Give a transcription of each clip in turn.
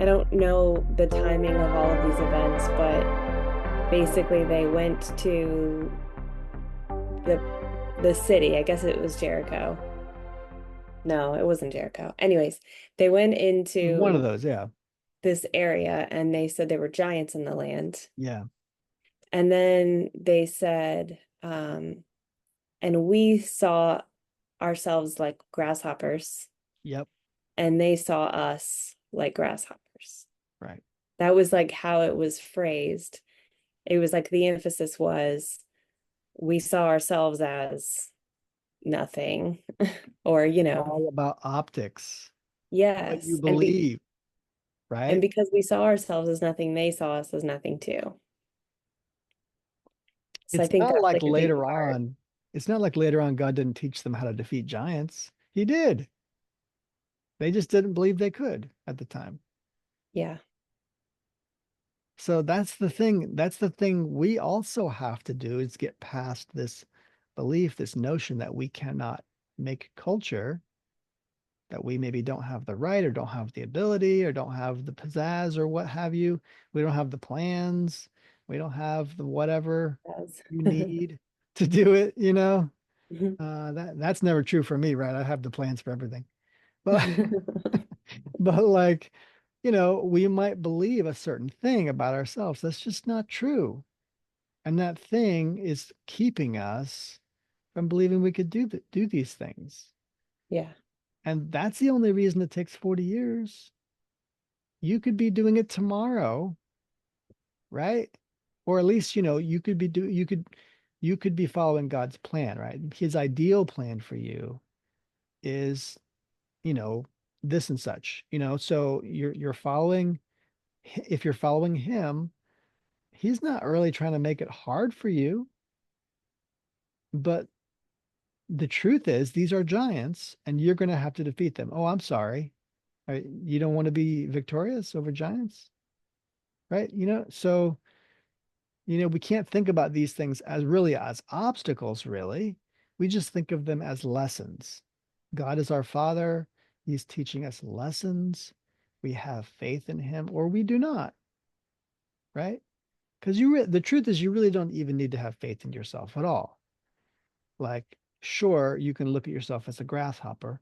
I don't know the timing of all of these events, but basically they went to the the city. I guess it was Jericho. No, it wasn't Jericho. Anyways, they went One of into those, yeah. this area and they said there were giants in the land. Yeah. And then they said, and we saw ourselves like grasshoppers, Yep. and they saw us like grasshoppers. Right. That was like how it was phrased. It was like the emphasis was we saw ourselves as nothing, or, All about optics, what you yes. believe, And right? because we saw ourselves as nothing, they saw us as nothing too. So I It's think not that's like like a big later part. on, it's not like later on God didn't teach them how to defeat giants. He did. They just didn't believe they could at the time. Yeah. So that's the thing. That's the thing we also have to do is get past this belief, this notion that we cannot make culture, that we maybe don't have the right or don't have the ability or don't have the pizzazz or what have you. We don't have the plans. We don't have the whatever Yes. you need to do it, you know? That's never true for me, right? I have the plans for everything. But but like, we might believe a certain thing about ourselves. That's just not true. And that thing is keeping us from believing we could do these things. Yeah. And that's the only reason it takes 40 years. You could be doing it tomorrow, right? Or at least, you could be following God's plan, right? His ideal plan for you is, you know, this and such, so you're following, if you're following him, he's not really trying to make it hard for you, but the truth is these are giants and you're going to have to defeat them. Oh, I'm sorry. You don't want to be victorious over giants, right? So we can't think about these things as really as obstacles, really. We just think of them as lessons. God is our Father. He's teaching us lessons. We have faith in him or we do not, right? Because the truth is, you really don't even need to have faith in yourself at all. Like, sure, you can look at yourself as a grasshopper,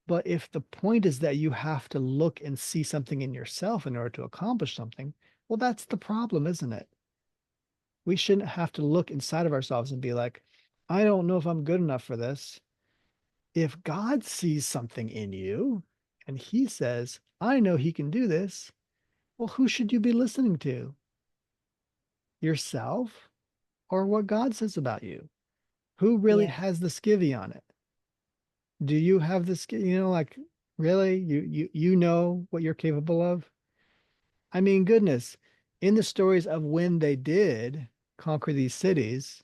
but if the point is that you have to look and see something in yourself in order to accomplish something, well, that's the problem, isn't it? We shouldn't have to look inside of ourselves and be like, I don't know if I'm good enough for this. If God sees something in you and he says, I know he can do this, well, who should you be listening to? Yourself or what God says about you? Who really Yeah. has the skivvy on it? Do you have the skill? Like really, you know what you're capable of? I mean, goodness, in the stories of when they did conquer these cities,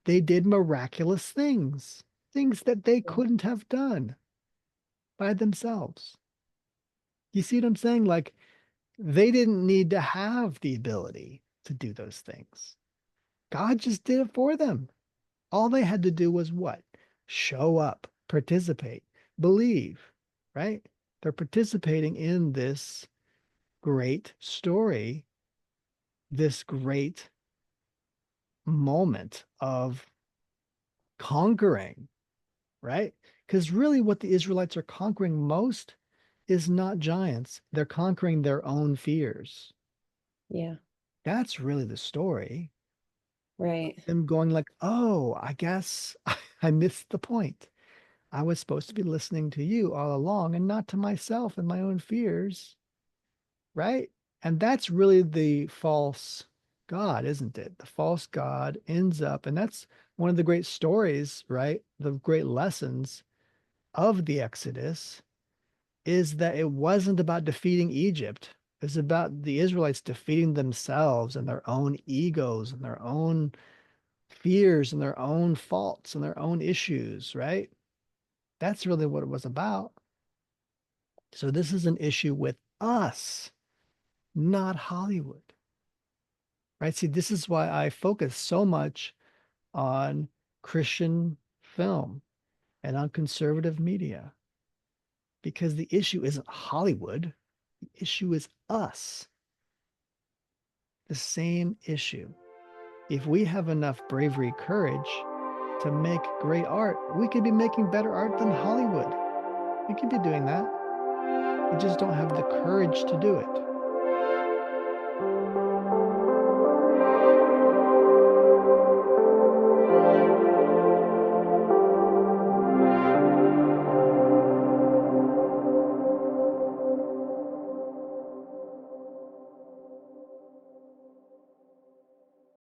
they did miraculous things, things that they Yeah. couldn't have done by themselves. You see what I'm saying? Like they didn't need to have the ability to do those things. God just did it for them. All they had to do was what? Show up, participate, believe, right? They're participating in this great story, this great moment of conquering, right? Because really, what the Israelites are conquering most is not giants, they're conquering their own fears. Yeah. That's really the story. Right. Them going like, oh, I guess I missed the point. I was supposed to be listening to you all along and not to myself and my own fears, right? And that's really the false God, isn't it? The false God ends up, and that's one of the great stories, right? The great lessons of the Exodus is that it wasn't about defeating Egypt. It's about the Israelites defeating themselves and their own egos and their own fears and their own faults and their own issues, right? That's really what it was about. So this is an issue with us, not Hollywood, right? See, this is why I focus so much on Christian film and on conservative media, because the issue isn't Hollywood. The issue is us. The same issue. If we have enough bravery, courage to make great art, we could be making better art than Hollywood. We could be doing that. We just don't have the courage to do it.